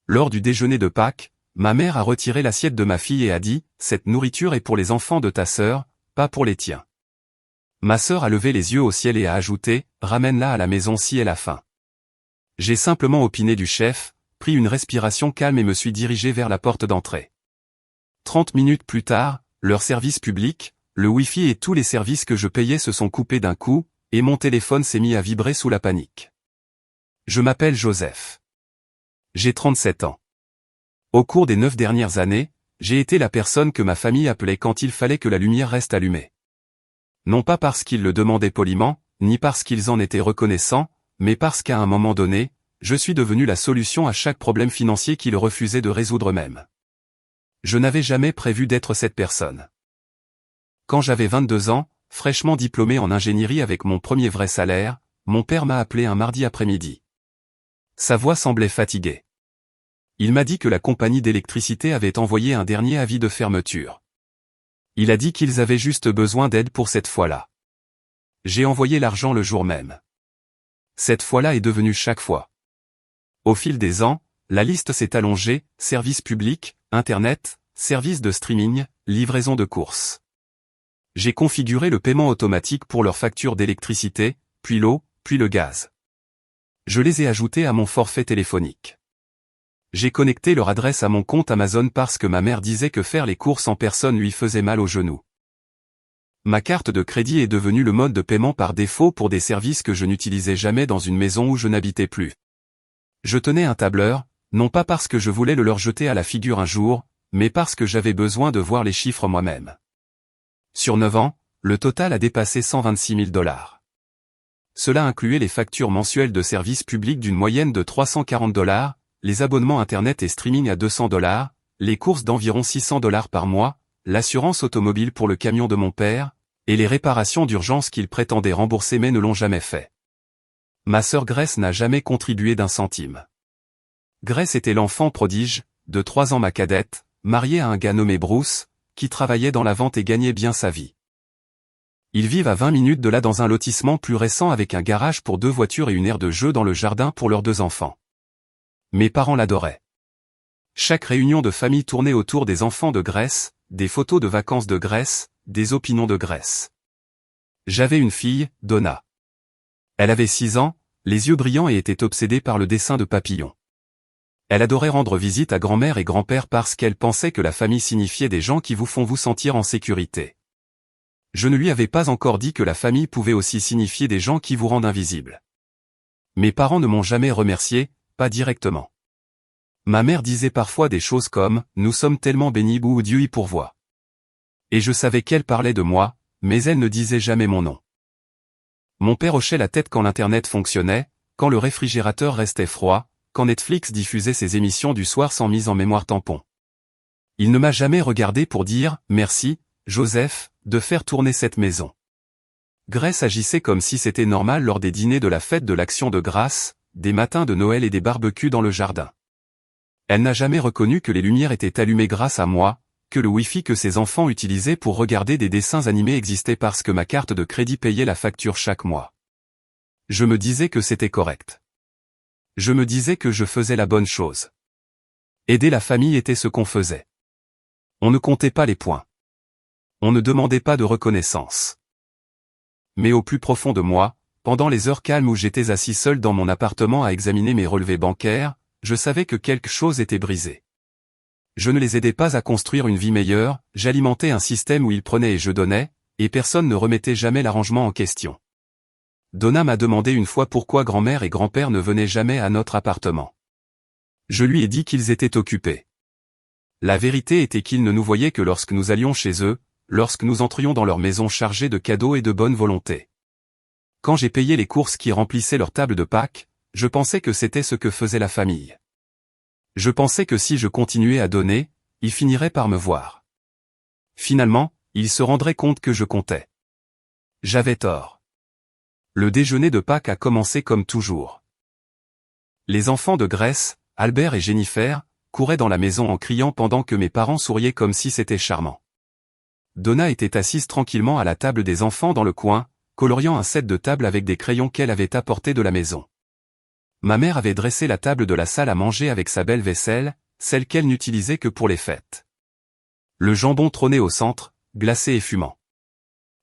lors du déjeuner de Pâques, ma mère a retiré l'assiette de ma fille et a dit « Cette nourriture est pour les enfants de ta sœur, pas pour les tiens. » Ma sœur a levé les yeux au ciel et a ajouté « Ramène-la à la maison si elle a faim. » J'ai simplement opiné du chef, pris une respiration calme et me suis dirigé vers la porte d'entrée. 30 minutes plus tard, leur service public, le Wi-Fi et tous les services que je payais se sont coupés d'un coup, et mon téléphone s'est mis à vibrer sous la panique. Je m'appelle Joseph. J'ai 37 ans. Au cours des 9 dernières années, j'ai été la personne que ma famille appelait quand il fallait que la lumière reste allumée. Non pas parce qu'ils le demandaient poliment, ni parce qu'ils en étaient reconnaissants, mais parce qu'à un moment donné, je suis devenu la solution à chaque problème financier qu'ils refusaient de résoudre eux-mêmes. Je n'avais jamais prévu d'être cette personne. Quand j'avais 22 ans, fraîchement diplômé en ingénierie avec mon premier vrai salaire, mon père m'a appelé un mardi après-midi. Sa voix semblait fatiguée. Il m'a dit que la compagnie d'électricité avait envoyé un dernier avis de fermeture. Il a dit qu'ils avaient juste besoin d'aide pour cette fois-là. J'ai envoyé l'argent le jour même. Cette fois-là est devenue chaque fois. Au fil des ans, la liste s'est allongée, services publics, Internet, services de streaming, livraison de courses. J'ai configuré le paiement automatique pour leurs factures d'électricité, puis l'eau, puis le gaz. Je les ai ajoutés à mon forfait téléphonique. J'ai connecté leur adresse à mon compte Amazon parce que ma mère disait que faire les courses en personne lui faisait mal aux genoux. Ma carte de crédit est devenue le mode de paiement par défaut pour des services que je n'utilisais jamais dans une maison où je n'habitais plus. Je tenais un tableur, non pas parce que je voulais le leur jeter à la figure un jour, mais parce que j'avais besoin de voir les chiffres moi-même. Sur 9 ans, le total a dépassé 126 000 $. Cela incluait les factures mensuelles de services publics d'une moyenne de 340 $, les abonnements Internet et streaming à 200 $, les courses d'environ 600 $ par mois, l'assurance automobile pour le camion de mon père, et les réparations d'urgence qu'il prétendait rembourser mais ne l'ont jamais fait. Ma sœur Grace n'a jamais contribué d'un centime. Grace était l'enfant prodige, de 3 ans ma cadette, mariée à un gars nommé Bruce, qui travaillait dans la vente et gagnait bien sa vie. Ils vivent à 20 minutes de là dans un lotissement plus récent avec un garage pour 2 voitures et une aire de jeu dans le jardin pour leurs 2 enfants. Mes parents l'adoraient. Chaque réunion de famille tournait autour des enfants de Grace, des photos de vacances de Grace, des opinions de Grace. J'avais une fille, Donna. Elle avait 6 ans, les yeux brillants et était obsédée par le dessin de papillons. Elle adorait rendre visite à grand-mère et grand-père parce qu'elle pensait que la famille signifiait des gens qui vous font vous sentir en sécurité. Je ne lui avais pas encore dit que la famille pouvait aussi signifier des gens qui vous rendent invisible. Mes parents ne m'ont jamais remercié, pas directement. Ma mère disait parfois des choses comme « Nous sommes tellement bénis ou Dieu y pourvoit ». Et je savais qu'elle parlait de moi, mais elle ne disait jamais mon nom. Mon père hochait la tête quand l'Internet fonctionnait, quand le réfrigérateur restait froid, quand Netflix diffusait ses émissions du soir sans mise en mémoire tampon. Il ne m'a jamais regardé pour dire « Merci, Joseph, de faire tourner cette maison ». Grace agissait comme si c'était normal lors des dîners de la fête de l'Action de grâce, des matins de Noël et des barbecues dans le jardin. Elle n'a jamais reconnu que les lumières étaient allumées grâce à moi, que le Wi-Fi que ses enfants utilisaient pour regarder des dessins animés existait parce que ma carte de crédit payait la facture chaque mois. Je me disais que c'était correct. Je me disais que je faisais la bonne chose. Aider la famille était ce qu'on faisait. On ne comptait pas les points. On ne demandait pas de reconnaissance. Mais au plus profond de moi, pendant les heures calmes où j'étais assis seul dans mon appartement à examiner mes relevés bancaires, je savais que quelque chose était brisé. Je ne les aidais pas à construire une vie meilleure, j'alimentais un système où ils prenaient et je donnais, et personne ne remettait jamais l'arrangement en question. Donna m'a demandé une fois pourquoi grand-mère et grand-père ne venaient jamais à notre appartement. Je lui ai dit qu'ils étaient occupés. La vérité était qu'ils ne nous voyaient que lorsque nous allions chez eux, lorsque nous entrions dans leur maison chargée de cadeaux et de bonne volonté. Quand j'ai payé les courses qui remplissaient leur table de Pâques, je pensais que c'était ce que faisait la famille. Je pensais que si je continuais à donner, ils finiraient par me voir. Finalement, ils se rendraient compte que je comptais. J'avais tort. Le déjeuner de Pâques a commencé comme toujours. Les enfants de Grace, Albert et Jennifer, couraient dans la maison en criant pendant que mes parents souriaient comme si c'était charmant. Donna était assise tranquillement à la table des enfants dans le coin, coloriant un set de table avec des crayons qu'elle avait apportés de la maison. ma mère avait dressé la table de la salle à manger avec sa belle vaisselle, celle qu'elle n'utilisait que pour les fêtes. Le jambon trônait au centre, glacé et fumant.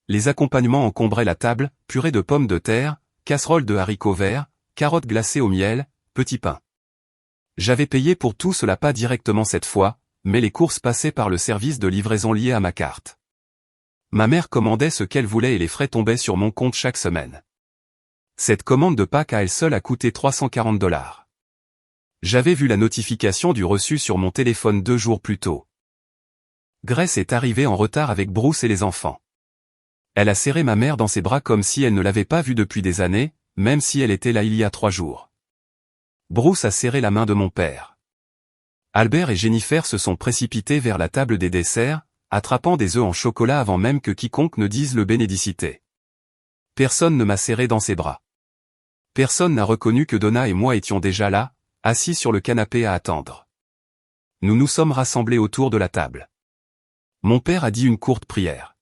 Les accompagnements encombraient la table, purée de pommes de terre, casserole de haricots verts, carottes glacées au miel, petits pains. J'avais payé pour tout cela pas directement cette fois, mais les courses passaient par le service de livraison lié à ma carte. Ma mère commandait ce qu'elle voulait et les frais tombaient sur mon compte chaque semaine. Cette commande de Pâques à elle seule a coûté $340. J'avais vu la notification du reçu sur mon téléphone 2 jours plus tôt. Grace est arrivée en retard avec Bruce et les enfants. Elle a serré ma mère dans ses bras comme si elle ne l'avait pas vue depuis des années, même si elle était là il y a 3 jours. Bruce a serré la main de mon père. Albert et Jennifer se sont précipités vers la table des desserts, attrapant des œufs en chocolat avant même que quiconque ne dise le bénédicité. Personne ne m'a serré dans ses bras. Personne n'a reconnu que Donna et moi étions déjà là, assis sur le canapé à attendre. Nous nous sommes rassemblés autour de la table. Mon père a dit une courte prière.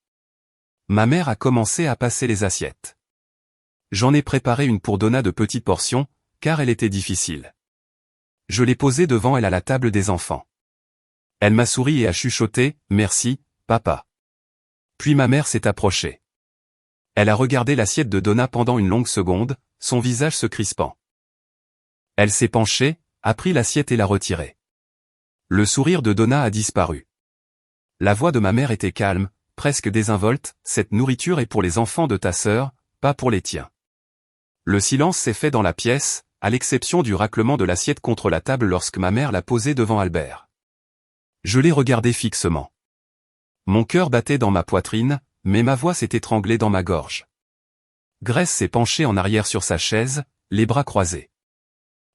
Ma mère a commencé à passer les assiettes. J'en ai préparé une pour Donna de petites portions, car elle était difficile. Je l'ai posée devant elle à la table des enfants. Elle m'a souri et a chuchoté « Merci, papa ». Puis ma mère s'est approchée. Elle a regardé l'assiette de Donna pendant une longue seconde, son visage se crispant. Elle s'est penchée, a pris l'assiette et l'a retirée. Le sourire de Donna a disparu. La voix de ma mère était calme, presque désinvolte, « Cette nourriture est pour les enfants de ta sœur, pas pour les tiens ». Le silence s'est fait dans la pièce, à l'exception du raclement de l'assiette contre la table lorsque ma mère l'a posée devant Albert. Je l'ai regardé fixement. Mon cœur battait dans ma poitrine, mais ma voix s'est étranglée dans ma gorge. Grace s'est penchée en arrière sur sa chaise, les bras croisés.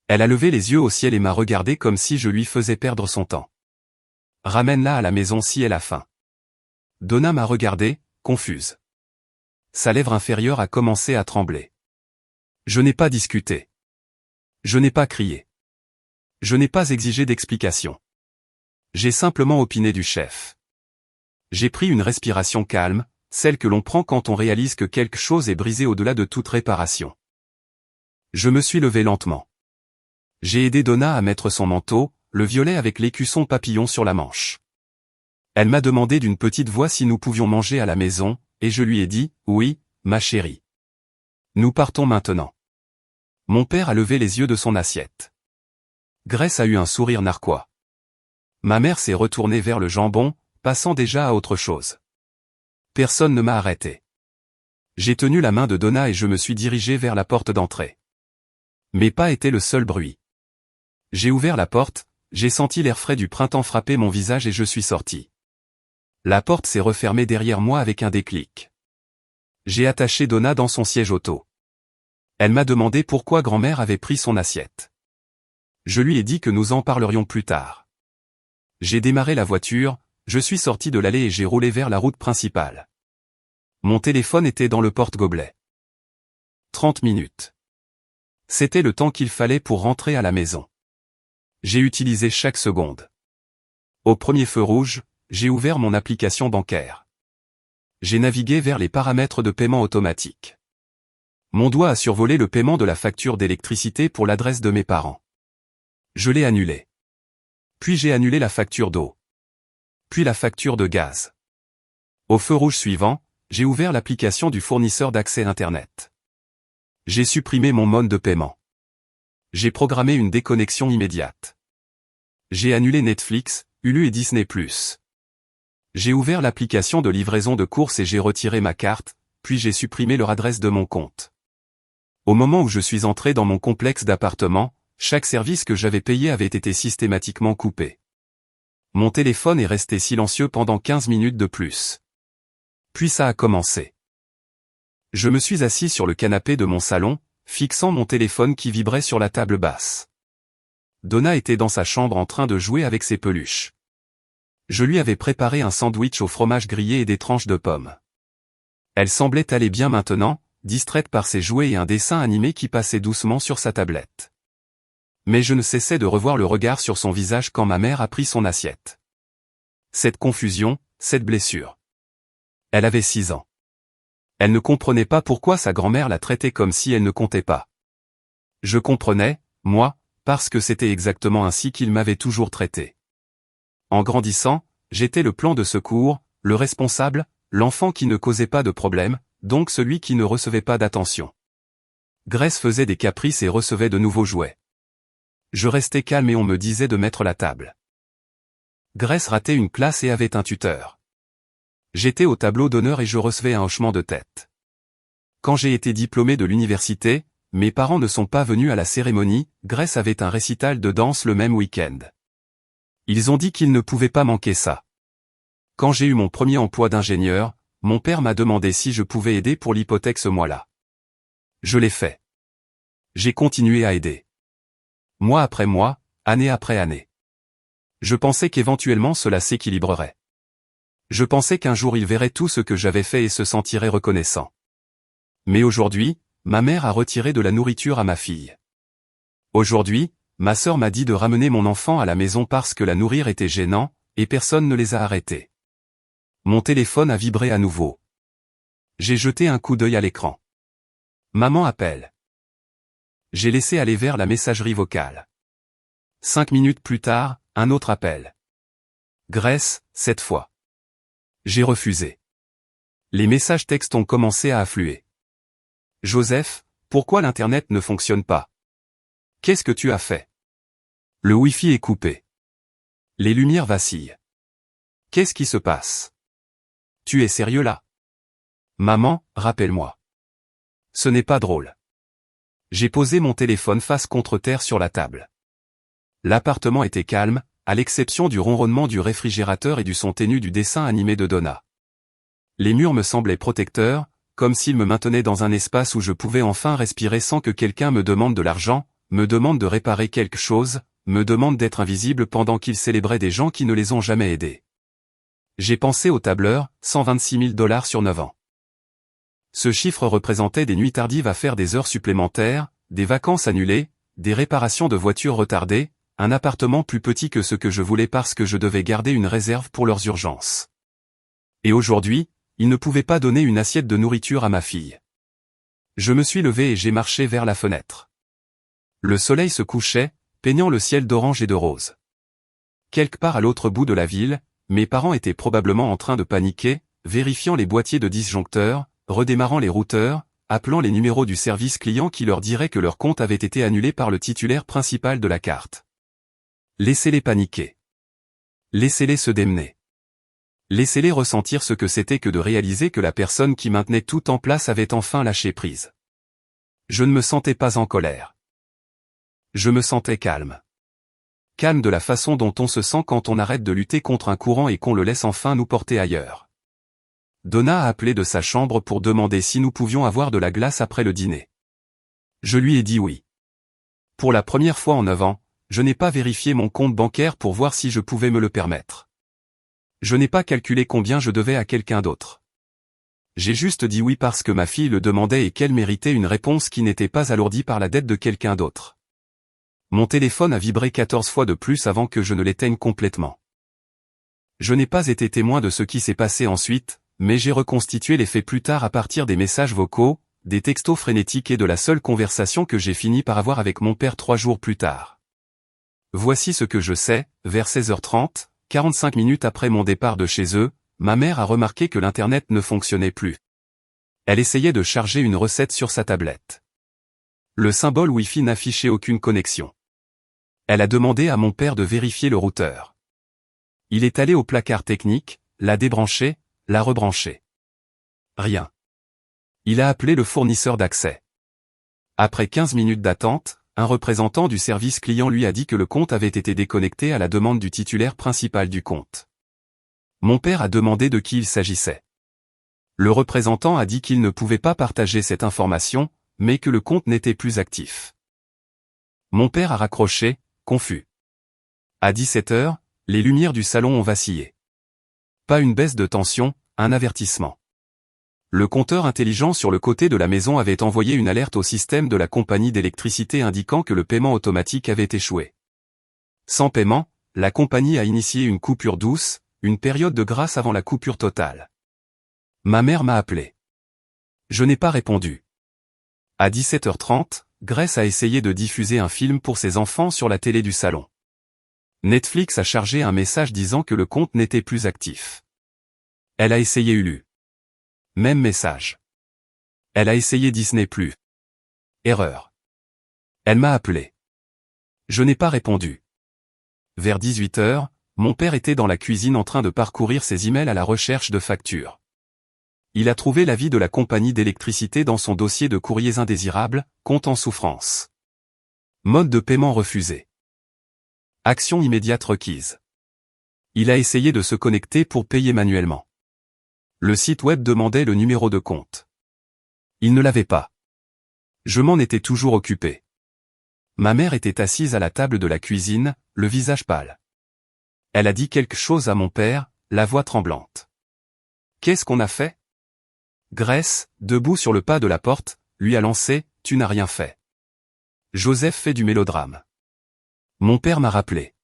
Elle a levé les yeux au ciel et m'a regardé comme si je lui faisais perdre son temps. Ramène-la à la maison si elle a faim. Donna m'a regardé, confuse. Sa lèvre inférieure a commencé à trembler. Je n'ai pas discuté. Je n'ai pas crié. Je n'ai pas exigé d'explication. J'ai simplement opiné du chef. J'ai pris une respiration calme, celle que l'on prend quand on réalise que quelque chose est brisé au-delà de toute réparation. Je me suis levé lentement. J'ai aidé Donna à mettre son manteau, le violet avec l'écusson papillon sur la manche. Elle m'a demandé d'une petite voix si nous pouvions manger à la maison, et je lui ai dit « Oui, ma chérie. Nous partons maintenant. » Mon père a levé les yeux de son assiette. Grace a eu un sourire narquois. Ma mère s'est retournée vers le jambon, passant déjà à autre chose. Personne ne m'a arrêté. J'ai tenu la main de Donna et je me suis dirigé vers la porte d'entrée. Mes pas étaient le seul bruit. J'ai ouvert la porte, j'ai senti l'air frais du printemps frapper mon visage et je suis sorti. La porte s'est refermée derrière moi avec un déclic. J'ai attaché Donna dans son siège auto. Elle m'a demandé pourquoi grand-mère avait pris son assiette. Je lui ai dit que nous en parlerions plus tard. J'ai démarré la voiture, je suis sorti de l'allée et j'ai roulé vers la route principale. Mon téléphone était dans le porte-gobelet. 30 minutes. C'était le temps qu'il fallait pour rentrer à la maison. J'ai utilisé chaque seconde. Au premier feu rouge, j'ai ouvert mon application bancaire. J'ai navigué vers les paramètres de paiement automatique. Mon doigt a survolé le paiement de la facture d'électricité pour l'adresse de mes parents. Je l'ai annulé. Puis j'ai annulé la facture d'eau. Puis la facture de gaz. Au feu rouge suivant, j'ai ouvert l'application du fournisseur d'accès Internet. J'ai supprimé mon mode de paiement. J'ai programmé une déconnexion immédiate. J'ai annulé Netflix, Hulu et Disney+. J'ai ouvert l'application de livraison de courses et j'ai retiré ma carte, puis j'ai supprimé leur adresse de mon compte. Au moment où je suis entré dans mon complexe d'appartements, chaque service que j'avais payé avait été systématiquement coupé. Mon téléphone est resté silencieux pendant 15 minutes de plus. Puis ça a commencé. Je me suis assis sur le canapé de mon salon, fixant mon téléphone qui vibrait sur la table basse. Donna était dans sa chambre en train de jouer avec ses peluches. Je lui avais préparé un sandwich au fromage grillé et des tranches de pommes. Elle semblait aller bien maintenant, distraite par ses jouets et un dessin animé qui passait doucement sur sa tablette. Mais je ne cessais de revoir le regard sur son visage quand ma mère a pris son assiette. Cette confusion, cette blessure. Elle avait 6 ans. Elle ne comprenait pas pourquoi sa grand-mère la traitait comme si elle ne comptait pas. Je comprenais, Moi, parce que c'était exactement ainsi qu'il m'avait toujours traité. En grandissant, j'étais le plan de secours, le responsable, l'enfant qui ne causait pas de problème, donc celui qui ne recevait pas d'attention. Grace faisait des caprices et recevait de nouveaux jouets. Je restais calme et on me disait de mettre la table. Grace ratait une classe et avait un tuteur. J'étais au tableau d'honneur et je recevais un hochement de tête. Quand j'ai été diplômé de l'université, mes parents ne sont pas venus à la cérémonie, Grace avait un récital de danse le même week-end. Ils ont dit qu'ils ne pouvaient pas manquer ça. Quand j'ai eu mon premier emploi d'ingénieur, mon père m'a demandé si je pouvais aider pour l'hypothèque ce mois-là. Je l'ai fait. J'ai continué à aider. Mois après mois, année après année. Je pensais qu'éventuellement cela s'équilibrerait. Je pensais qu'un jour il verrait tout ce que j'avais fait et se sentirait reconnaissant. Mais aujourd'hui, ma mère a retiré de la nourriture à ma fille. Aujourd'hui, ma sœur m'a dit de ramener mon enfant à la maison parce que la nourrir était gênant, et personne ne les a arrêtés. Mon téléphone a vibré à nouveau. J'ai jeté un coup d'œil à l'écran. Maman appelle. J'ai laissé aller vers la messagerie vocale. 5 minutes plus tard, un autre appel. Grace, cette fois. J'ai refusé. Les messages textes ont commencé à affluer. Joseph, pourquoi l'Internet ne fonctionne pas? Qu'est-ce que tu as fait? Le Wi-Fi est coupé. Les lumières vacillent. Qu'est-ce qui se passe? Tu es sérieux là? Maman, rappelle-moi. Ce n'est pas drôle. J'ai posé mon téléphone face contre terre sur la table. L'appartement était calme, à l'exception du ronronnement du réfrigérateur et du son ténu du dessin animé de Donna. Les murs me semblaient protecteurs, comme s'ils me maintenaient dans un espace où je pouvais enfin respirer sans que quelqu'un me demande de l'argent, me demande de réparer quelque chose, me demande d'être invisible pendant qu'ils célébraient des gens qui ne les ont jamais aidés. J'ai pensé au tableur, 126 000 $ sur 9 ans. Ce chiffre représentait des nuits tardives à faire des heures supplémentaires, des vacances annulées, des réparations de voitures retardées, un appartement plus petit que ce que je voulais parce que je devais garder une réserve pour leurs urgences. Et aujourd'hui, ils ne pouvaient pas donner une assiette de nourriture à ma fille. Je me suis levé et j'ai marché vers la fenêtre. Le soleil se couchait, peignant le ciel d'orange et de rose. Quelque part à l'autre bout de la ville, mes parents étaient probablement en train de paniquer, vérifiant les boîtiers de disjoncteurs, redémarrant les routeurs, appelant les numéros du service client qui leur dirait que leur compte avait été annulé par le titulaire principal de la carte. Laissez-les paniquer. Laissez-les se démener. Laissez-les ressentir ce que c'était que de réaliser que la personne qui maintenait tout en place avait enfin lâché prise. Je ne me sentais pas en colère. Je me sentais calme. Calme de la façon dont on se sent quand on arrête de lutter contre un courant et qu'on le laisse enfin nous porter ailleurs. Donna a appelé de sa chambre pour demander si nous pouvions avoir de la glace après le dîner. Je lui ai dit oui. Pour la première fois en 9 ans, je n'ai pas vérifié mon compte bancaire pour voir si je pouvais me le permettre. Je n'ai pas calculé combien je devais à quelqu'un d'autre. J'ai juste dit oui parce que ma fille le demandait et qu'elle méritait une réponse qui n'était pas alourdie par la dette de quelqu'un d'autre. Mon téléphone a vibré 14 fois de plus avant que je ne l'éteigne complètement. Je n'ai pas été témoin de ce qui s'est passé ensuite, mais j'ai reconstitué les faits plus tard à partir des messages vocaux, des textos frénétiques et de la seule conversation que j'ai fini par avoir avec mon père 3 jours plus tard. Voici ce que je sais, vers 16h30, 45 minutes après mon départ de chez eux, ma mère a remarqué que l'Internet ne fonctionnait plus. Elle essayait de charger une recette sur sa tablette. Le symbole Wi-Fi n'affichait aucune connexion. Elle a demandé à mon père de vérifier le routeur. Il est allé au placard technique, l'a débranché, l'a rebranché. Rien. Il a appelé le fournisseur d'accès. Après 15 minutes d'attente, un représentant du service client lui a dit que le compte avait été déconnecté à la demande du titulaire principal du compte. Mon père a demandé de qui il s'agissait. Le représentant a dit qu'il ne pouvait pas partager cette information, mais que le compte n'était plus actif. Mon père a raccroché, confus. À 17h, les lumières du salon ont vacillé. Pas une baisse de tension, un avertissement. Le compteur intelligent sur le côté de la maison avait envoyé une alerte au système de la compagnie d'électricité indiquant que le paiement automatique avait échoué. Sans paiement, la compagnie a initié une coupure douce, une période de grâce avant la coupure totale. Ma mère m'a appelé. Je n'ai pas répondu. À 17h30, Grace a essayé de diffuser un film pour ses enfants sur la télé du salon. Netflix a chargé un message disant que le compte n'était plus actif. Elle a essayé Hulu. Même message. Elle a essayé Disney+. Erreur. Elle m'a appelé. Je n'ai pas répondu. Vers 18h, mon père était dans la cuisine en train de parcourir ses emails à la recherche de factures. Il a trouvé l'avis de la compagnie d'électricité dans son dossier de courriers indésirables, compte en souffrance. Mode de paiement refusé. Action immédiate requise. Il a essayé de se connecter pour payer manuellement. Le site web demandait le numéro de compte. Il ne l'avait pas. Je m'en étais toujours occupé. Ma mère était assise à la table de la cuisine, le visage pâle. Elle a dit quelque chose à mon père, la voix tremblante. Qu'est-ce qu'on a fait? Grace, debout sur le pas de la porte, lui a lancé « Tu n'as rien fait ». Joseph fait du mélodrame. Mon père m'a rappelé.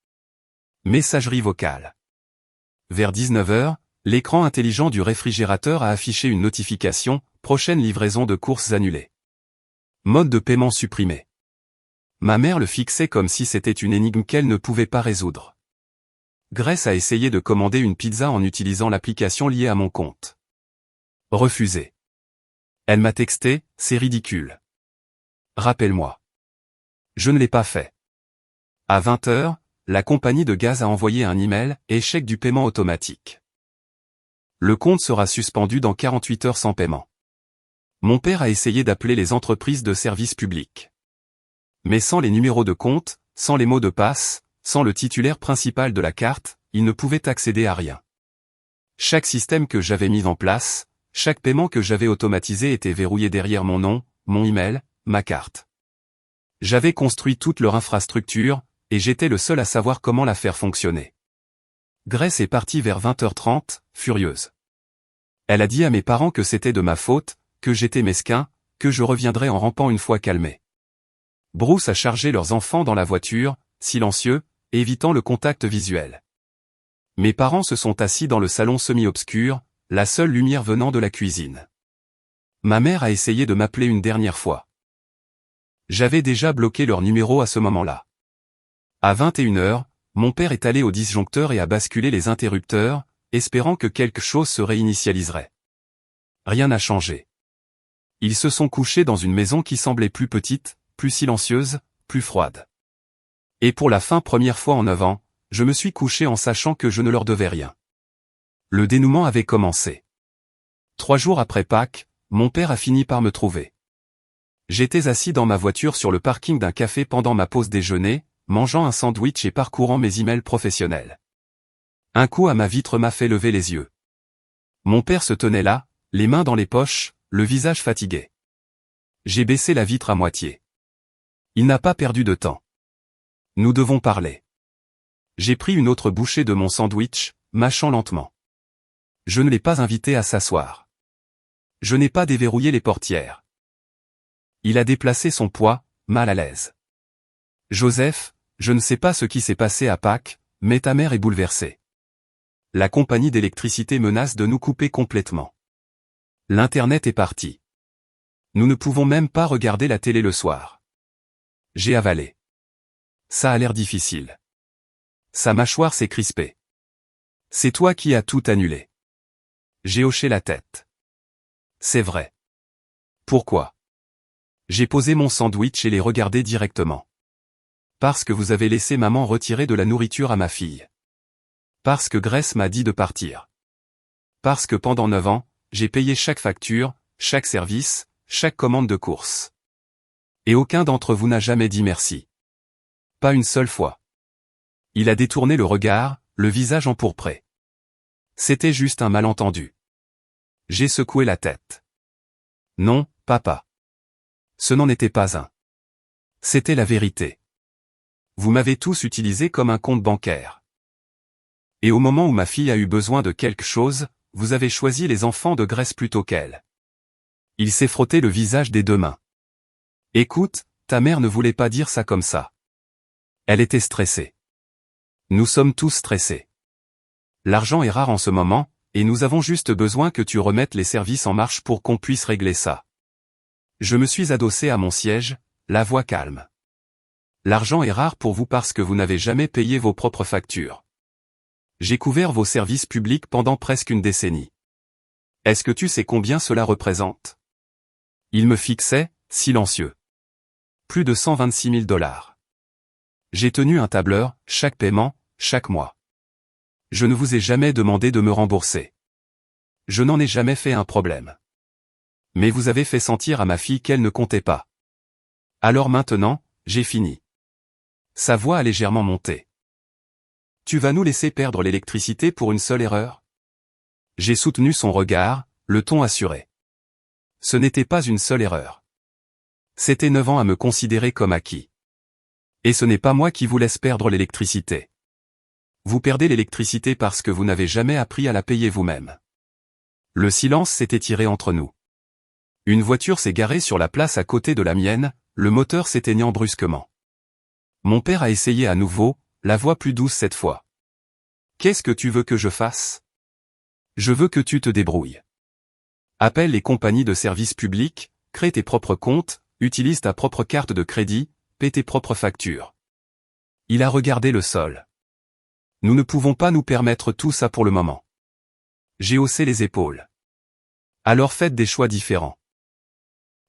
Messagerie vocale. Vers 19h, l'écran intelligent du réfrigérateur a affiché une notification « Prochaine livraison de courses annulée ». Mode de paiement supprimé. Ma mère le fixait comme si c'était une énigme qu'elle ne pouvait pas résoudre. Grace a essayé de commander une pizza en utilisant l'application liée à mon compte. Refusé. Elle m'a texté, c'est ridicule. Rappelle-moi. Je ne l'ai pas fait. À 20h, la compagnie de gaz a envoyé un email, échec du paiement automatique. Le compte sera suspendu dans 48 heures sans paiement. Mon père a essayé d'appeler les entreprises de services publics. Mais sans les numéros de compte, sans les mots de passe, sans le titulaire principal de la carte, il ne pouvait accéder à rien. Chaque système que j'avais mis en place, chaque paiement que j'avais automatisé était verrouillé derrière mon nom, mon email, ma carte. J'avais construit toute leur infrastructure, et j'étais le seul à savoir comment la faire fonctionner. Grace est partie vers 20h30, furieuse. Elle a dit à mes parents que c'était de ma faute, que j'étais mesquin, que je reviendrais en rampant une fois calmé. Bruce a chargé leurs enfants dans la voiture, silencieux, évitant le contact visuel. Mes parents se sont assis dans le salon semi-obscur, la seule lumière venant de la cuisine. Ma mère a essayé de m'appeler une dernière fois. J'avais déjà bloqué leur numéro à ce moment-là. À 21h, mon père est allé au disjoncteur et a basculé les interrupteurs, espérant que quelque chose se réinitialiserait. Rien n'a changé. Ils se sont couchés dans une maison qui semblait plus petite, plus silencieuse, plus froide. Et pour la première fois en 9 ans, je me suis couché en sachant que je ne leur devais rien. Le dénouement avait commencé. 3 jours après Pâques, mon père a fini par me trouver. J'étais assis dans ma voiture sur le parking d'un café pendant ma pause déjeuner, mangeant un sandwich et parcourant mes emails professionnels. Un coup à ma vitre m'a fait lever les yeux. Mon père se tenait là, les mains dans les poches, le visage fatigué. J'ai baissé la vitre à moitié. Il n'a pas perdu de temps. Nous devons parler. J'ai pris une autre bouchée de mon sandwich, mâchant lentement. Je ne l'ai pas invité à s'asseoir. Je n'ai pas déverrouillé les portières. Il a déplacé son poids, mal à l'aise. Joseph, je ne sais pas ce qui s'est passé à Pâques, mais ta mère est bouleversée. La compagnie d'électricité menace de nous couper complètement. L'Internet est parti. Nous ne pouvons même pas regarder la télé le soir. J'ai avalé. Ça a l'air difficile. Sa mâchoire s'est crispée. C'est toi qui as tout annulé. J'ai hoché la tête. C'est vrai. Pourquoi? J'ai posé mon sandwich et l'ai regardé directement. Parce que vous avez laissé maman retirer de la nourriture à ma fille. Parce que Grace m'a dit de partir. Parce que pendant 9 ans, j'ai payé chaque facture, chaque service, chaque commande de course. Et aucun d'entre vous n'a jamais dit merci. Pas une seule fois. Il a détourné le regard, le visage empourpré. C'était juste un malentendu. J'ai secoué la tête. Non, papa. Ce n'en était pas un. C'était la vérité. Vous m'avez tous utilisé comme un compte bancaire. Et au moment où ma fille a eu besoin de quelque chose, vous avez choisi les enfants de Grace plutôt qu'elle. Il s'est frotté le visage des 2 mains. Écoute, ta mère ne voulait pas dire ça comme ça. Elle était stressée. Nous sommes tous stressés. L'argent est rare en ce moment, et nous avons juste besoin que tu remettes les services en marche pour qu'on puisse régler ça. Je me suis adossé à mon siège, la voix calme. L'argent est rare pour vous parce que vous n'avez jamais payé vos propres factures. J'ai couvert vos services publics pendant presque une décennie. Est-ce que tu sais combien cela représente? Il me fixait, silencieux. Plus de 126 000 $. J'ai tenu un tableur, chaque paiement, chaque mois. Je ne vous ai jamais demandé de me rembourser. Je n'en ai jamais fait un problème. Mais vous avez fait sentir à ma fille qu'elle ne comptait pas. Alors maintenant, j'ai fini. Sa voix a légèrement monté. Tu vas nous laisser perdre l'électricité pour une seule erreur? J'ai soutenu son regard, le ton assuré. Ce n'était pas une seule erreur. C'était 9 ans à me considérer comme acquis. Et ce n'est pas moi qui vous laisse perdre l'électricité. Vous perdez l'électricité parce que vous n'avez jamais appris à la payer vous-même. Le silence s'est étiré entre nous. Une voiture s'est garée sur la place à côté de la mienne, le moteur s'éteignant brusquement. Mon père a essayé à nouveau, la voix plus douce cette fois. Qu'est-ce que tu veux que je fasse? Je veux que tu te débrouilles. Appelle les compagnies de services publics, crée tes propres comptes, utilise ta propre carte de crédit, paie tes propres factures. Il a regardé le sol. Nous ne pouvons pas nous permettre tout ça pour le moment. J'ai haussé les épaules. Alors faites des choix différents.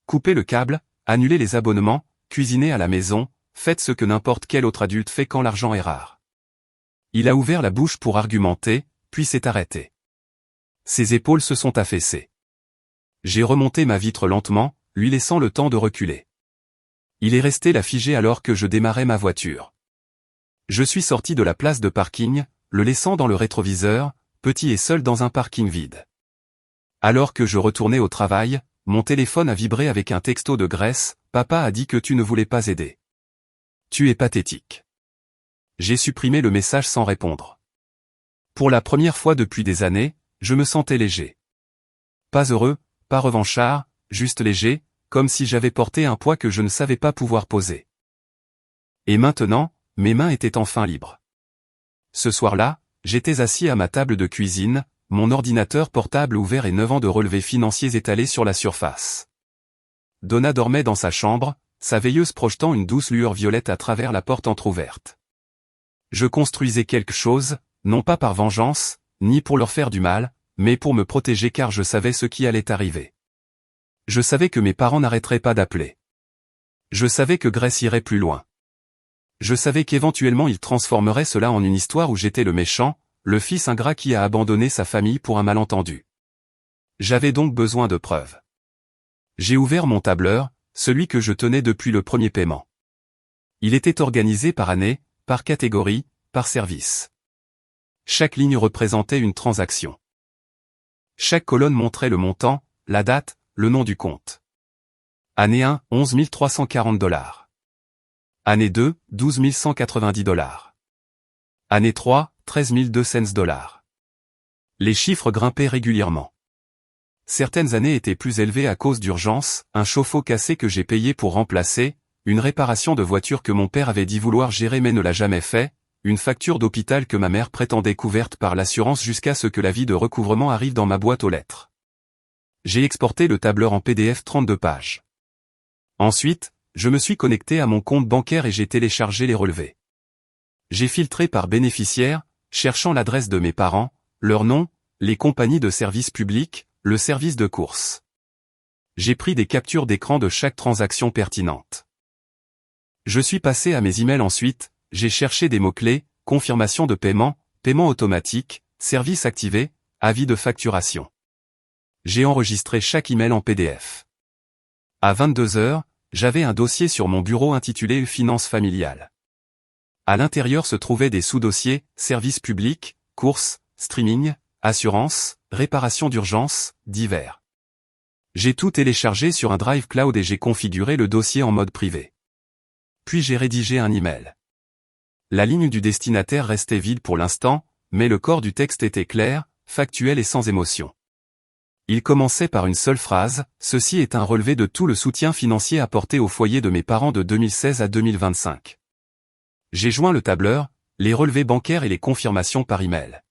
Coupez le câble, annulez les abonnements, cuisinez à la maison, faites ce que n'importe quel autre adulte fait quand l'argent est rare. Il a ouvert la bouche pour argumenter, puis s'est arrêté. Ses épaules se sont affaissées. J'ai remonté ma vitre lentement, lui laissant le temps de reculer. Il est resté là figé alors que je démarrais ma voiture. Je suis sorti de la place de parking, le laissant dans le rétroviseur, petit et seul dans un parking vide. Alors que je retournais au travail, mon téléphone a vibré avec un texto de Grèce, papa a dit que tu ne voulais pas aider. Tu es pathétique. J'ai supprimé le message sans répondre. Pour la première fois depuis des années, je me sentais léger. Pas heureux, pas revanchard, juste léger, comme si j'avais porté un poids que je ne savais pas pouvoir poser. Et maintenant, mes mains étaient enfin libres. Ce soir-là, j'étais assis à ma table de cuisine, mon ordinateur portable ouvert et 9 ans de relevés financiers étalés sur la surface. Donna dormait dans sa chambre, sa veilleuse projetant une douce lueur violette à travers la porte entr'ouverte. Je construisais quelque chose, non pas par vengeance, ni pour leur faire du mal, mais pour me protéger car je savais ce qui allait arriver. Je savais que mes parents n'arrêteraient pas d'appeler. Je savais que Grèce irait plus loin. Je savais qu'éventuellement ils transformeraient cela en une histoire où j'étais le méchant, le fils ingrat qui a abandonné sa famille pour un malentendu. J'avais donc besoin de preuves. J'ai ouvert mon tableur, celui que je tenais depuis le premier paiement. Il était organisé par année, par catégorie, par service. Chaque ligne représentait une transaction. Chaque colonne montrait le montant, la date, le nom du compte. Année 1, 11 340 $. Année 2, 12 190 $. Année 3, 13 200 $. Les chiffres grimpaient régulièrement. Certaines années étaient plus élevées à cause d'urgence, un chauffe-eau cassé que j'ai payé pour remplacer, une réparation de voiture que mon père avait dit vouloir gérer mais ne l'a jamais fait, une facture d'hôpital que ma mère prétendait couverte par l'assurance jusqu'à ce que l'avis de recouvrement arrive dans ma boîte aux lettres. J'ai exporté le tableur en PDF 32 pages. Ensuite, je me suis connecté à mon compte bancaire et j'ai téléchargé les relevés. J'ai filtré par bénéficiaire, cherchant l'adresse de mes parents, leur nom, les compagnies de services publics, le service de course. J'ai pris des captures d'écran de chaque transaction pertinente. Je suis passé à mes emails ensuite, j'ai cherché des mots-clés, confirmation de paiement, paiement automatique, service activé, avis de facturation. J'ai enregistré chaque email en PDF. À 22 heures, j'avais un dossier sur mon bureau intitulé Finances familiales. À l'intérieur se trouvaient des sous-dossiers, services publics, courses, streaming, assurance, réparation d'urgence, divers. J'ai tout téléchargé sur un Drive Cloud et j'ai configuré le dossier en mode privé. Puis j'ai rédigé un email. La ligne du destinataire restait vide pour l'instant, mais le corps du texte était clair, factuel et sans émotion. Il commençait par une seule phrase, « Ceci est un relevé de tout le soutien financier apporté au foyer de mes parents de 2016 à 2025. » J'ai joint le tableur, les relevés bancaires et les confirmations par email.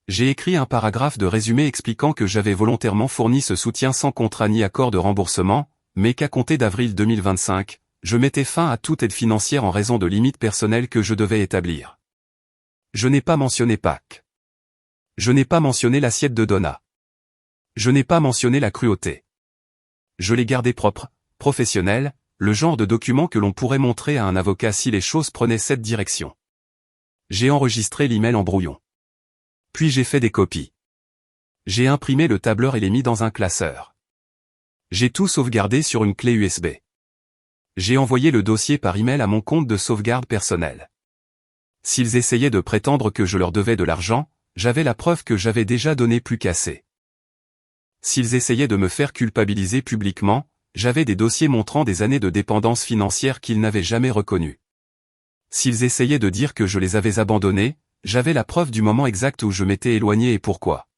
J'ai écrit un paragraphe de résumé expliquant que j'avais volontairement fourni ce soutien sans contrat ni accord de remboursement, mais qu'à compter d'avril 2025, je mettais fin à toute aide financière en raison de limites personnelles que je devais établir. Je n'ai pas mentionné Pâques. Je n'ai pas mentionné l'assiette de Donna. Je n'ai pas mentionné la cruauté. Je l'ai gardé propre, professionnel, le genre de document que l'on pourrait montrer à un avocat si les choses prenaient cette direction. J'ai enregistré l'email en brouillon. Puis j'ai fait des copies. J'ai imprimé le tableur et l'ai mis dans un classeur. J'ai tout sauvegardé sur une clé USB. J'ai envoyé le dossier par email à mon compte de sauvegarde personnel. S'ils essayaient de prétendre que je leur devais de l'argent, j'avais la preuve que j'avais déjà donné plus qu'assez. S'ils essayaient de me faire culpabiliser publiquement, j'avais des dossiers montrant des années de dépendance financière qu'ils n'avaient jamais reconnues. S'ils essayaient de dire que je les avais abandonnés, j'avais la preuve du moment exact où je m'étais éloigné et pourquoi.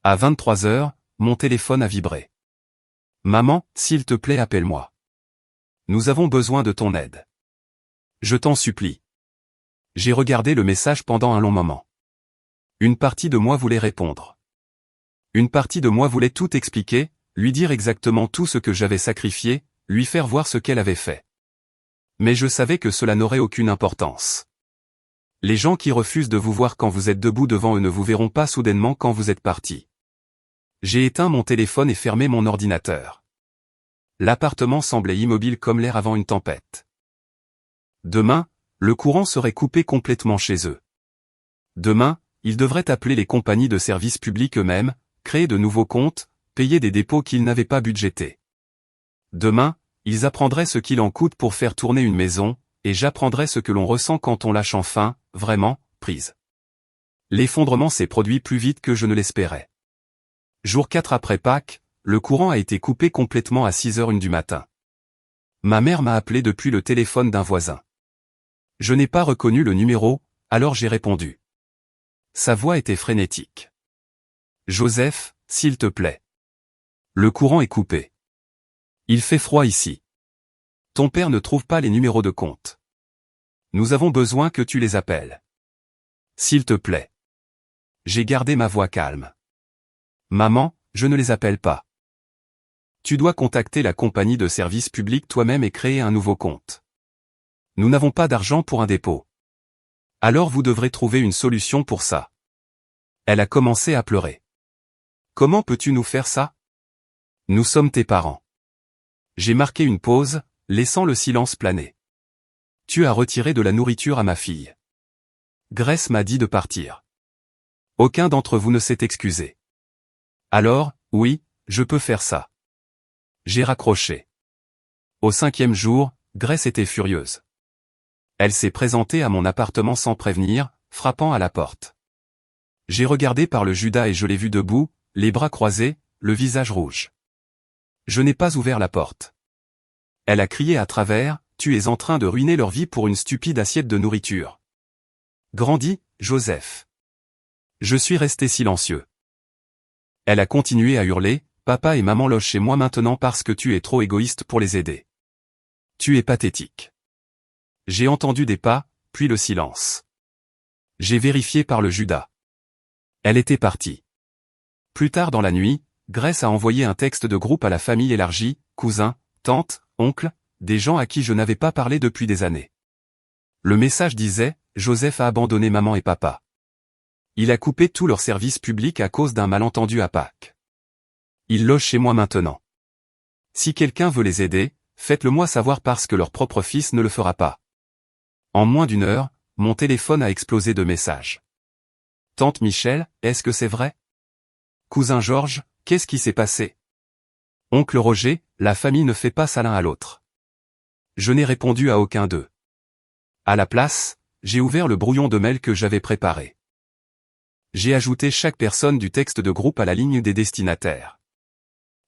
À 23 heures, mon téléphone a vibré. Maman, s'il te plaît, appelle-moi. Nous avons besoin de ton aide. Je t'en supplie. J'ai regardé le message pendant un long moment. Une partie de moi voulait répondre. Une partie de moi voulait tout expliquer, lui dire exactement tout ce que j'avais sacrifié, lui faire voir ce qu'elle avait fait. Mais je savais que cela n'aurait aucune importance. Les gens qui refusent de vous voir quand vous êtes debout devant eux ne vous verront pas soudainement quand vous êtes parti. J'ai éteint mon téléphone et fermé mon ordinateur. L'appartement semblait immobile comme l'air avant une tempête. Demain, le courant serait coupé complètement chez eux. Demain, ils devraient appeler les compagnies de services publics eux-mêmes, créer de nouveaux comptes, payer des dépôts qu'ils n'avaient pas budgétés. Demain, ils apprendraient ce qu'il en coûte pour faire tourner une maison, et j'apprendrai ce que l'on ressent quand on lâche enfin, vraiment, prise. L'effondrement s'est produit plus vite que je ne l'espérais. Jour 4 après Pâques, le courant a été coupé complètement à 6h01 du matin. Ma mère m'a appelé depuis le téléphone d'un voisin. Je n'ai pas reconnu le numéro, alors j'ai répondu. Sa voix était frénétique. Joseph, s'il te plaît. Le courant est coupé. Il fait froid ici. Ton père ne trouve pas les numéros de compte. Nous avons besoin que tu les appelles. S'il te plaît. J'ai gardé ma voix calme. Maman, je ne les appelle pas. Tu dois contacter la compagnie de service public toi-même et créer un nouveau compte. Nous n'avons pas d'argent pour un dépôt. Alors vous devrez trouver une solution pour ça. Elle a commencé à pleurer. Comment peux-tu nous faire ça? Nous sommes tes parents. J'ai marqué une pause, laissant le silence planer. Tu as retiré de la nourriture à ma fille. Grace m'a dit de partir. Aucun d'entre vous ne s'est excusé. Alors, oui, je peux faire ça. J'ai raccroché. Au 5e jour, Grace était furieuse. Elle s'est présentée à mon appartement sans prévenir, frappant à la porte. J'ai regardé par le Judas et je l'ai vue debout, les bras croisés, le visage rouge. Je n'ai pas ouvert la porte. Elle a crié à travers, « Tu es en train de ruiner leur vie pour une stupide assiette de nourriture. » Grandis, Joseph. Je suis resté silencieux. Elle a continué à hurler, « Papa et maman logent chez moi maintenant parce que tu es trop égoïste pour les aider. Tu es pathétique. » J'ai entendu des pas, puis le silence. J'ai vérifié par le Judas. Elle était partie. Plus tard dans la nuit, Grace a envoyé un texte de groupe à la famille élargie, cousins, tantes, oncles, des gens à qui je n'avais pas parlé depuis des années. Le message disait, Joseph a abandonné maman et papa. Il a coupé tous leurs services publics à cause d'un malentendu à Pâques. Ils logent chez moi maintenant. Si quelqu'un veut les aider, faites-le moi savoir parce que leur propre fils ne le fera pas. En moins d'1 heure, mon téléphone a explosé de messages. Tante Michel, est-ce que c'est vrai? Cousin Georges, qu'est-ce qui s'est passé? Oncle Roger, la famille ne fait pas ça l'un à l'autre. Je n'ai répondu à aucun d'eux. À la place, j'ai ouvert le brouillon de mail que j'avais préparé. J'ai ajouté chaque personne du texte de groupe à la ligne des destinataires.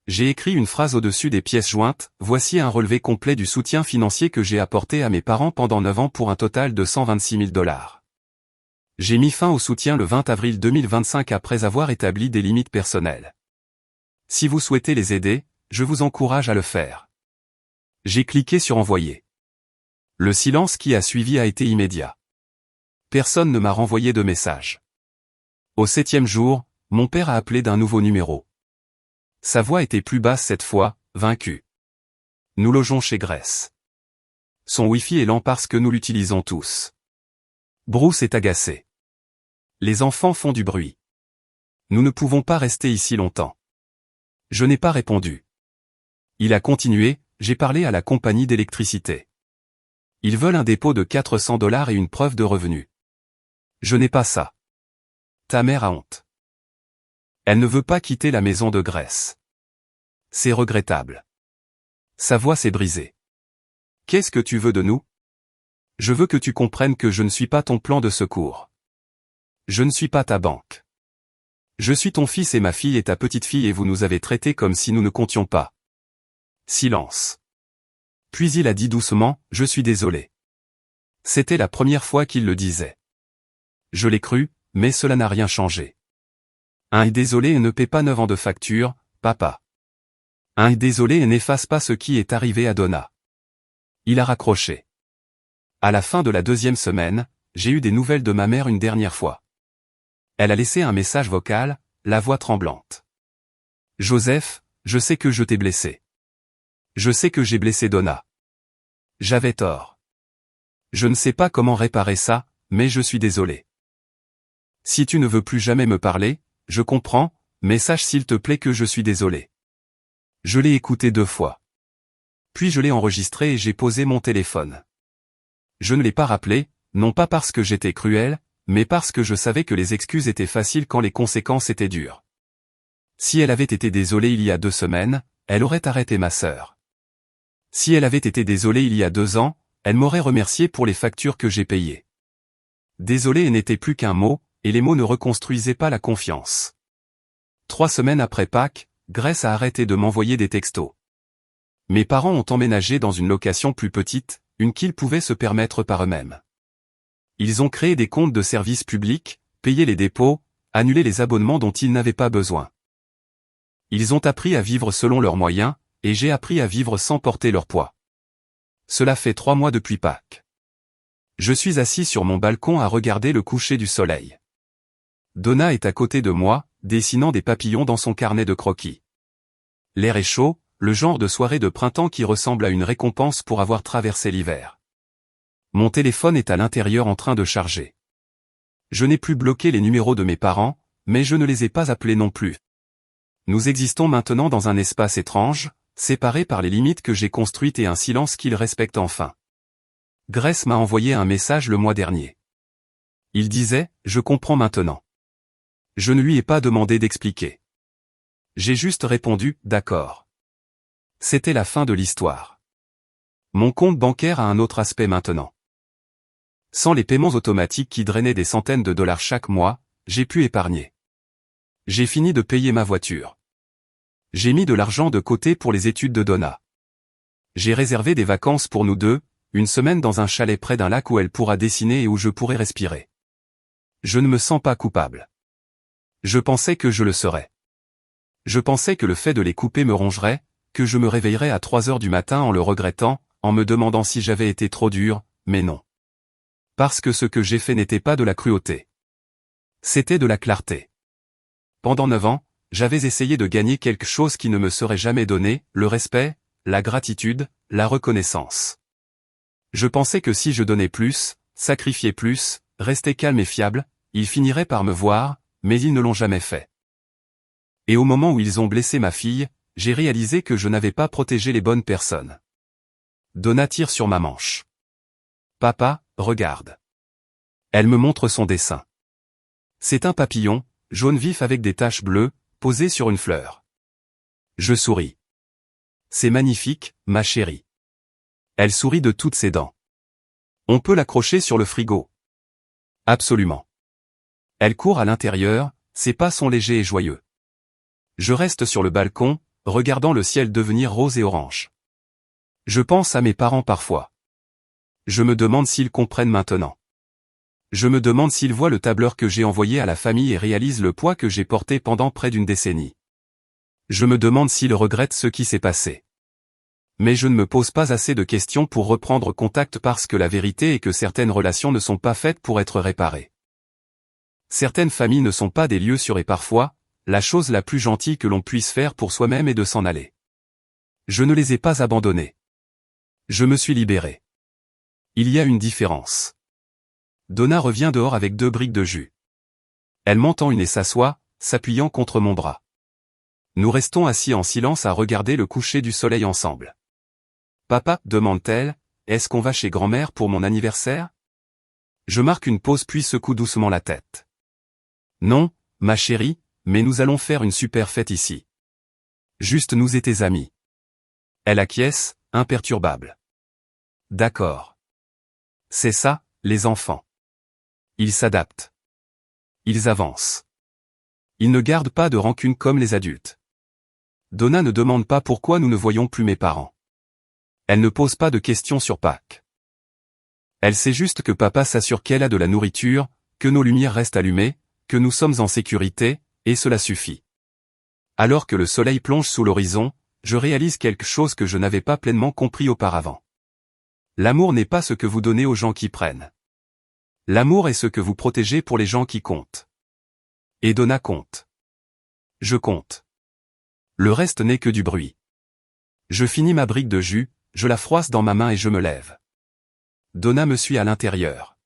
J'ai écrit une phrase au-dessus des pièces jointes, voici un relevé complet du soutien financier que j'ai apporté à mes parents pendant 9 ans pour un total de $126 000. J'ai mis fin au soutien le 20 avril 2025 après avoir établi des limites personnelles. Si vous souhaitez les aider, je vous encourage à le faire. J'ai cliqué sur envoyer. Le silence qui a suivi a été immédiat. Personne ne m'a renvoyé de message. Au 7e jour, mon père a appelé d'un nouveau numéro. Sa voix était plus basse cette fois, vaincue. Nous logeons chez Grace. Son Wi-Fi est lent parce que nous l'utilisons tous. Bruce est agacé. Les enfants font du bruit. Nous ne pouvons pas rester ici longtemps. Je n'ai pas répondu. Il a continué, j'ai parlé à la compagnie d'électricité. Ils veulent un dépôt de $400 et une preuve de revenu. Je n'ai pas ça. Ta mère a honte. Elle ne veut pas quitter la maison de Grace. C'est regrettable. Sa voix s'est brisée. Qu'est-ce que tu veux de nous? Je veux que tu comprennes que je ne suis pas ton plan de secours. Je ne suis pas ta banque. Je suis ton fils et ma fille et ta petite-fille et vous nous avez traités comme si nous ne comptions pas. Silence. Puis il a dit doucement, je suis désolé. C'était la première fois qu'il le disait. Je l'ai cru, mais cela n'a rien changé. Un est désolé et ne paie pas 9 ans de facture, papa. Un est désolé et n'efface pas ce qui est arrivé à Donna. Il a raccroché. À la fin de la 2e semaine, j'ai eu des nouvelles de ma mère une dernière fois. Elle a laissé un message vocal, la voix tremblante. Joseph, je sais que je t'ai blessé. Je sais que j'ai blessé Donna. J'avais tort. Je ne sais pas comment réparer ça, mais je suis désolé. Si tu ne veux plus jamais me parler, je comprends, mais sache s'il te plaît que je suis désolé. Je l'ai écouté 2 fois. Puis je l'ai enregistré et j'ai posé mon téléphone. Je ne l'ai pas rappelé, non pas parce que j'étais cruel, mais parce que je savais que les excuses étaient faciles quand les conséquences étaient dures. Si elle avait été désolée il y a 2 semaines, elle aurait arrêté ma sœur. Si elle avait été désolée il y a 2 ans, elle m'aurait remercié pour les factures que j'ai payées. Désolé n'était plus qu'un mot, et les mots ne reconstruisaient pas la confiance. 3 semaines après Pâques, Grace a arrêté de m'envoyer des textos. Mes parents ont emménagé dans une location plus petite, une qu'ils pouvaient se permettre par eux-mêmes. Ils ont créé des comptes de services publics, payé les dépôts, annulé les abonnements dont ils n'avaient pas besoin. Ils ont appris à vivre selon leurs moyens, et j'ai appris à vivre sans porter leur poids. Cela fait 3 mois depuis Pâques. Je suis assis sur mon balcon à regarder le coucher du soleil. Donna est à côté de moi, dessinant des papillons dans son carnet de croquis. L'air est chaud, le genre de soirée de printemps qui ressemble à une récompense pour avoir traversé l'hiver. Mon téléphone est à l'intérieur en train de charger. Je n'ai plus bloqué les numéros de mes parents, mais je ne les ai pas appelés non plus. Nous existons maintenant dans un espace étrange, séparés par les limites que j'ai construites et un silence qu'ils respectent enfin. Grace m'a envoyé un message le mois dernier. Il disait, je comprends maintenant. Je ne lui ai pas demandé d'expliquer. J'ai juste répondu, d'accord. C'était la fin de l'histoire. Mon compte bancaire a un autre aspect maintenant. Sans les paiements automatiques qui drainaient des centaines de dollars chaque mois, j'ai pu épargner. J'ai fini de payer ma voiture. J'ai mis de l'argent de côté pour les études de Donna. J'ai réservé des vacances pour nous deux, une semaine dans un chalet près d'un lac où elle pourra dessiner et où je pourrai respirer. Je ne me sens pas coupable. Je pensais que je le serais. Je pensais que le fait de les couper me rongerait, que je me réveillerais à 3 heures du matin en le regrettant, en me demandant si j'avais été trop dur, mais non. Parce que ce que j'ai fait n'était pas de la cruauté. C'était de la clarté. Pendant 9 ans, j'avais essayé de gagner quelque chose qui ne me serait jamais donné, le respect, la gratitude, la reconnaissance. Je pensais que si je donnais plus, sacrifiais plus, restais calme et fiable, ils finiraient par me voir, mais ils ne l'ont jamais fait. Et au moment où ils ont blessé ma fille, j'ai réalisé que je n'avais pas protégé les bonnes personnes. Donna tire sur ma manche. Papa, regarde. Elle me montre son dessin. C'est un papillon, jaune vif avec des taches bleues, posé sur une fleur. Je souris. C'est magnifique, ma chérie. Elle sourit de toutes ses dents. On peut l'accrocher sur le frigo. Absolument. Elle court à l'intérieur, ses pas sont légers et joyeux. Je reste sur le balcon, regardant le ciel devenir rose et orange. Je pense à mes parents parfois. Je me demande s'ils comprennent maintenant. Je me demande s'ils voient le tableur que j'ai envoyé à la famille et réalisent le poids que j'ai porté pendant près d'une décennie. Je me demande s'ils regrettent ce qui s'est passé. Mais je ne me pose pas assez de questions pour reprendre contact parce que la vérité est que certaines relations ne sont pas faites pour être réparées. Certaines familles ne sont pas des lieux sûrs et parfois, la chose la plus gentille que l'on puisse faire pour soi-même est de s'en aller. Je ne les ai pas abandonnés. Je me suis libéré. Il y a une différence. Donna revient dehors avec 2 briques de jus. Elle m'en tend une et s'assoit, s'appuyant contre mon bras. Nous restons assis en silence à regarder le coucher du soleil ensemble. Papa, demande-t-elle, est-ce qu'on va chez grand-mère pour mon anniversaire? Je marque une pause puis secoue doucement la tête. Non, ma chérie, mais nous allons faire une super fête ici. Juste nous et tes amis. Elle acquiesce, imperturbable. D'accord. C'est ça, les enfants. Ils s'adaptent. Ils avancent. Ils ne gardent pas de rancune comme les adultes. Donna ne demande pas pourquoi nous ne voyons plus mes parents. Elle ne pose pas de questions sur Pâques. Elle sait juste que papa s'assure qu'elle a de la nourriture, que nos lumières restent allumées, que nous sommes en sécurité, et cela suffit. Alors que le soleil plonge sous l'horizon, je réalise quelque chose que je n'avais pas pleinement compris auparavant. L'amour n'est pas ce que vous donnez aux gens qui prennent. L'amour est ce que vous protégez pour les gens qui comptent. Et Donna compte. Je compte. Le reste n'est que du bruit. Je finis ma brique de jus, je la froisse dans ma main et je me lève. Donna me suit à l'intérieur.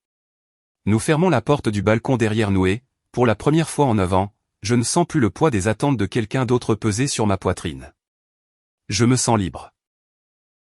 Nous fermons la porte du balcon derrière nous et, pour la première fois en 9 ans, je ne sens plus le poids des attentes de quelqu'un d'autre peser sur ma poitrine. Je me sens libre.